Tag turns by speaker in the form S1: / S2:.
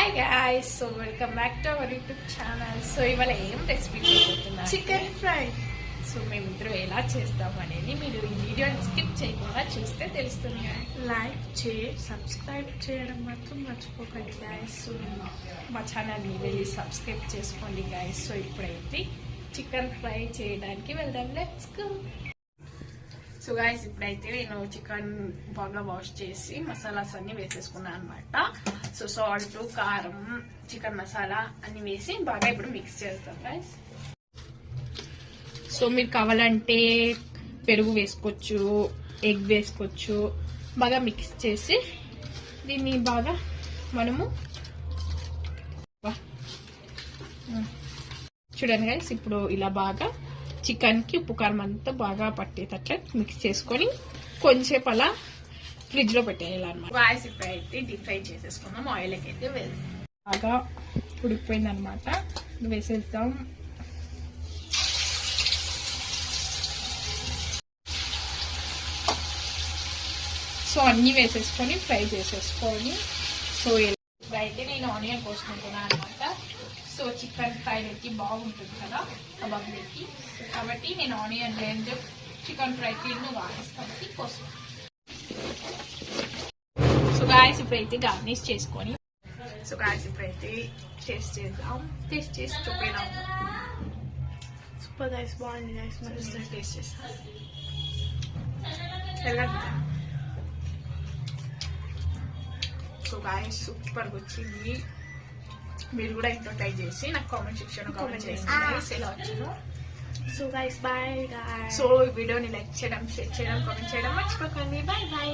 S1: Hi guys, so welcome back to our YouTube channel. So ఇవాళ ఏం recipe చేయబోతున్నారు?
S2: Chicken fry.
S1: So మేమిద్దరం ఎలా చేస్తాం అనేది మీరు ఈ వీడియోని స్కిప్ చేయకుండా చూస్తే తెలుస్తుంది.
S2: లైక్ సబ్స్క్రైబ్ చేయడం మాత్రం మర్చిపోకండి గైస్.
S1: సో మా ఛానల్ని వెళ్ళి సబ్స్క్రైబ్ చేసుకోండి గైస్. సో ఇప్పుడైతే చికెన్ ఫ్రై చేయడానికి వెళ్దాం. Let's go. సో గైస్, ఇప్పుడైతే నేను చికెన్ బాగా వాష్ చేసి మసాలాస్ అన్ని వేసేసుకున్నాను అనమాట. సో సాల్ట్, కారం, చికెన్ మసాలా అన్ని వేసి బాగా ఇప్పుడు మిక్స్ చేస్తాం గైస్. సో మీరు కావాలంటే పెరుగు వేసుకోవచ్చు, ఎగ్ వేసుకోవచ్చు. బాగా మిక్స్ చేసి దీన్ని బాగా మనము చూడండి గైస్, ఇప్పుడు ఇలా బాగా చికెన్కి ఉప్పు కారం అంతా బాగా పట్టేటట్లా మిక్స్ చేసుకొని కొంచెంసేపు అలా ఫ్రిడ్జ్లో పెట్టేయాలి అనమాట. గాయస్, ఇప్పుడైతే డీప్ ఫ్రై చేసేసుకుందాం. ఆయిల్కి అయితే వేస్తాం. బాగా ఉడికిపోయింది అనమాట, వేసేద్దాం. సో అన్నీ వేసేసుకొని ఫ్రై చేసేసుకొని సో ఇప్పుడైతే నేను ఆనియన్ కోసుకుంటున్నాను అనమాట. సో చికెన్ ఫ్రైకి బాగుంటుంది కదా కబాబ్లోకి, కాబట్టి నేను ఆనియన్ లెండ్ చికెన్ ఫ్రైకి వాడేసి కాబట్టి కోసం. సో గాయస్, ఇప్పుడైతే గార్నిష్ చేసుకొని సో గాయస్ ఇప్పుడైతే టేస్ట్ చేద్దాం. టేస్ట్ చేసి చూపేద్దాం.
S2: సూపర్ గైస్, బాగుంది గైస్.
S1: టేస్ట్ చేస్తాం. సో గాయస్, సూపర్గా వచ్చింది. మీరు కూడా ఇంట్లో ట్రై చేసి నాకు కామెంట్ సెక్షన్ కామెంట్ చేయండి ఎలా వచ్చిందో.
S2: So guys, bye guys.
S1: So ఈ వీడియోని లైక్ చేయడం, షేర్ చేయడం, కామెంట్ చేయడం మర్చిపోకండి. Bye bye.